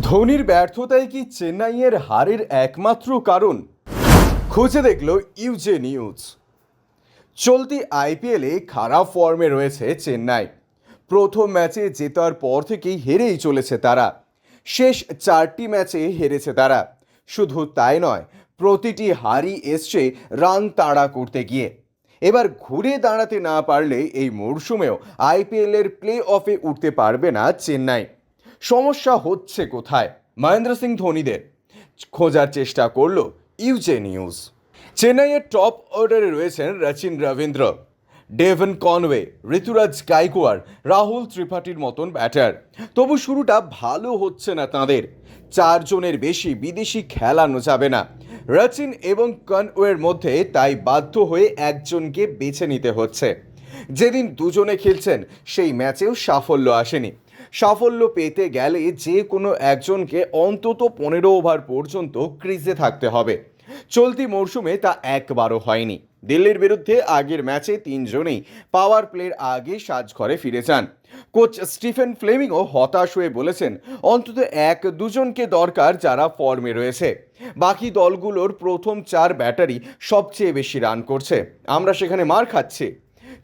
ধোনির ব্যর্থতাই কি চেন্নাইয়ের হারের একমাত্র কারণ? খুঁজে দেখল ইউজে নিউজ। চলতি আইপিএলে খারাপ ফর্মে রয়েছে চেন্নাই। প্রথম ম্যাচে জেতার পর থেকেই হেরেই চলেছে তারা। শেষ 4টি ম্যাচে হেরেছে তারা। শুধু তাই নয়, প্রতিটি হারই এসছে রান তাড়া করতে গিয়ে। এবার ঘুরে দাঁড়াতে না পারলে এই মরশুমেও আইপিএলের প্লে অফে উঠতে পারবে না চেন্নাই। সমস্যা হচ্ছে কোথায়? মহেন্দ্র সিং ধোনিদের খোঁজার চেষ্টা করলো ইউজে নিউজ। চেন্নাইয়ের টপ অর্ডারে রয়েছেন রচিন রবীন্দ্র, ডেভন কনওয়ে, ঋতুরাজ গাইকোয়াড়, রাহুল ত্রিপাঠীর মতন ব্যাটার। তবু শুরুটা ভালো হচ্ছে না তাঁদের। 4 জনের বেশি বিদেশি খেলানো যাবে না রচিন এবং কনওয়ের মধ্যে, তাই বাধ্য হয়ে একজনকে বেছে নিতে হচ্ছে। যেদিন দুজনে খেলছেন সেই ম্যাচেও সাফল্য আসেনি। সাফল্য পেতে গেলে যে কোনো একজনকে অন্তত 15 ওভার পর্যন্ত ক্রিজে থাকতে হবে। চলতি মরশুমে তা একবারও হয়নি। দিল্লির বিরুদ্ধে আগের ম্যাচে 3 জনেই পাওয়ার প্লের আগে সাজঘরে ফিরে যান। কোচ স্টিফেন ফ্লেমিংও হতাশ হয়ে বলেছেন, অন্তত 1-2জনকে দরকার যারা ফর্মে রয়েছে। বাকি দলগুলোর প্রথম 4 ব্যাটারি সবচেয়ে বেশি রান করছে, আমরা সেখানে মার খাচ্ছি।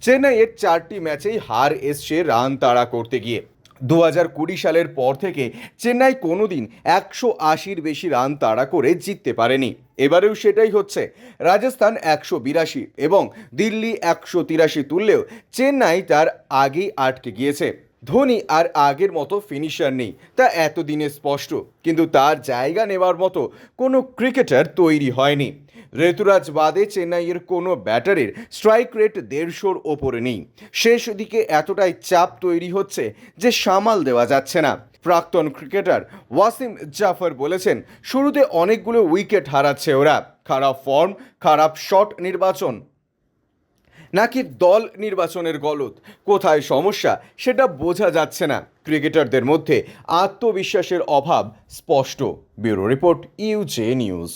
চেন্নাইয়ের 4টি ম্যাচেই হার এসছে রান তাড়া করতে গিয়ে। 2020 সালের পর থেকে চেন্নাই কোনোদিন 180-র বেশি রান তাড়া করে জিততে পারেনি। এবারেও সেটাই হচ্ছে। রাজস্থান 182 এবং দিল্লি 183 তুললেও চেন্নাই তার আগেই আটকে গিয়েছে। ধোনি আর আগের মতো ফিনিশার নেই, তা এতদিনে স্পষ্ট, কিন্তু তার জায়গা নেওয়ার মতো কোনো ক্রিকেটার তৈরি হয়নি। ঋতুরাজ বাদে চেন্নাইয়ের কোনো ব্যাটারের স্ট্রাইক রেট 150-র ওপরে নেই। শেষ দিকে এতটাই চাপ তৈরি হচ্ছে যে সামাল দেওয়া যাচ্ছে না। প্রাক্তন ক্রিকেটার ওয়াসিম জাফর বলেছেন, শুরুতে অনেকগুলো উইকেট হারাচ্ছে ওরা। খারাপ ফর্ম, খারাপ শট নির্বাচন, নাকি দল নির্বাচনের গলদ? কোথায় সমস্যা সেটা বোঝা যাচ্ছে না। ক্রিকেটারদের মধ্যে আত্মবিশ্বাসের অভাব স্পষ্ট। ব্যুরো রিপোর্ট, ইউজে নিউজ।